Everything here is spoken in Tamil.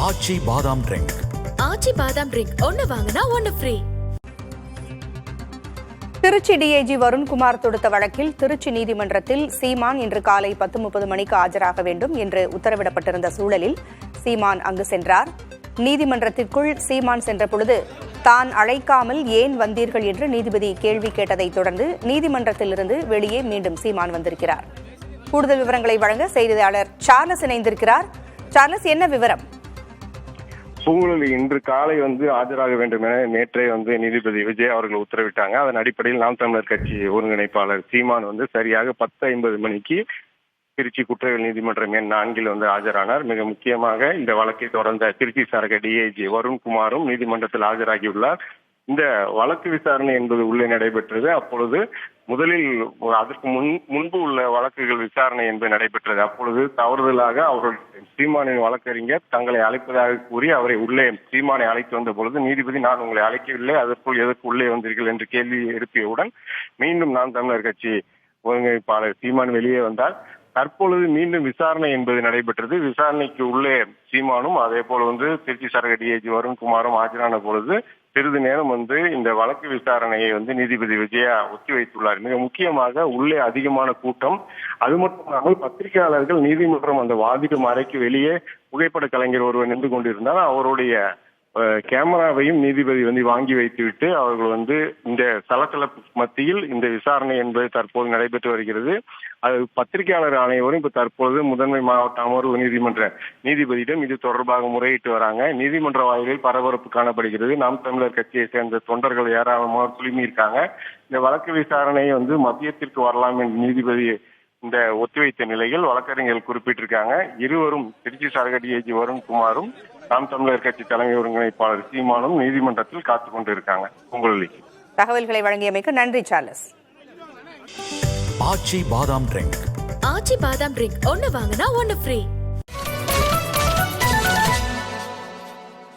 ஆச்சி பாதாம் ட்ரிங்க். ஆச்சி பாதாம் ட்ரிங்க் ஒன்னு வாங்கினா ஒன்னு ஃப்ரீ. திருச்சி டிஐஜி வருண்குமார் தொடுத்த வழக்கில் திருச்சி நீதிமன்றத்தில் சீமான் இன்று காலை 10:30 மணிக்கு ஆஜராக வேண்டும் என்று உத்தரவிடப்பட்டிருந்த சூழலில் சீமான் அங்கு சென்றார். நீதிமன்றத்திற்குள் சீமான் சென்றபொழுது தான் அழைக்காமல் ஏன் வந்தீர்கள் என்று நீதிபதி கேள்வி கேட்டதைத் தொடர்ந்து நீதிமன்றத்திலிருந்து வெளியே மீண்டும் சீமான் வந்திருக்கிறார். கூடுதல் விவரங்களை வழங்க செய்தியாளர் சார்லஸ் இணைந்திருக்கிறார். சார்லஸ், என்ன விவரம்? பூங்குழலி இன்று காலை ஆஜராக வேண்டும் என நேற்றே நீதிபதி விஜய் அவர்கள் உத்தரவிட்டாங்க. அதன் அடிப்படையில் நாம் தமிழர் கட்சி ஒருங்கிணைப்பாளர் சீமான் சரியாக 10:50 மணிக்கு திருச்சி குற்றவியல் நீதிமன்றம் எண் 4 ஆஜரானார். மிக முக்கியமாக இந்த வழக்கை தொடர்ந்த திருச்சி சரக டிஐஜி வருண்குமாரும் நீதிமன்றத்தில் ஆஜராகியுள்ளார். இந்த வழக்கு விசாரணை என்பது உள்ளே நடைபெற்றது. அப்பொழுது முதலில் அதற்கு முன்பு உள்ள வழக்குகள் விசாரணை என்பது நடைபெற்றது. அப்பொழுது தவறுதலாக அவர்கள் சீமானின் வழக்கறிஞர் தங்களை அழைப்பதாக கூறி அவரை உள்ளே சீமானை அழைத்து வந்த பொழுது நீதிபதி, நான் உங்களை அழைக்கவில்லை, அதற்குள் எதற்கு உள்ளே வந்தீர்கள் என்று கேள்வி எழுப்பியவுடன் மீண்டும் நாம் தமிழர் கட்சி ஒருங்கிணைப்பாளர் சீமான் வெளியே வந்தார். தற்பொழுது மீண்டும் விசாரணை என்பது நடைபெற்றது. விசாரணைக்கு உள்ளே சீமானும் அதே போல திருச்சி சரக டிஐஜி வருண்குமாரும் ஆஜரான பொழுது சிறிது நேரம் இந்த வழக்கு விசாரணையை நீதிபதி விஜயா ஒத்திவைத்துள்ளார். மிக முக்கியமாக உள்ளே அதிகமான கூட்டம். அது மட்டுமல்லாமல் பத்திரிகையாளர்கள் நீதிமன்றம் அந்த வாதிடும் அறைக்கு வெளியே புகைப்பட கலைஞர் ஒருவர் நின்று கொண்டிருந்தால் அவருடைய கேமராவையும் நீதிபதி வாங்கி வைத்துவிட்டு அவர்கள் இந்த சலசலப்பு மத்தியில் இந்த விசாரணை என்பது தற்போது நடைபெற்று வருகிறது. அது பத்திரிகையாளர் ஆணையரும் இப்ப தற்போது முதன்மை மாவட்ட அமர்வு நீதிமன்ற நீதிபதியிடம் இது தொடர்பாக முறையிட்டு வராங்க. நீதிமன்ற வாயிலில் பரபரப்பு காணப்படுகிறது. நாம் தமிழர் கட்சியை சேர்ந்த தொண்டர்கள் ஏராளமாக குழுமியிருக்காங்க. இந்த வழக்கு விசாரணை மத்தியத்திற்கு வரலாம் என்று நீதிபதி இந்த ஒத்திவைத்த நிலையில் வழக்கறிஞர்கள் குறிப்பிட்டிருக்காங்க. இருவரும் திருச்சி சரக டிஐஜி வருண்குமாரும் நாம் தமிழர் கட்சி தலைமை ஒருங்கிணைப்பாளர் சீமானும் நீதிமன்றத்தில் காத்துக் கொண்டிருக்காங்க. உங்களுக்கு தகவல்களை வழங்கியமைக்கு நன்றி சார்லஸ். ஆச்சி பாதாம் ட்ரிங்க். ஆச்சி பாதாம் ட்ரிங்க் ஒன்னு வாங்கினா ஒன்னு ஃப்ரீ.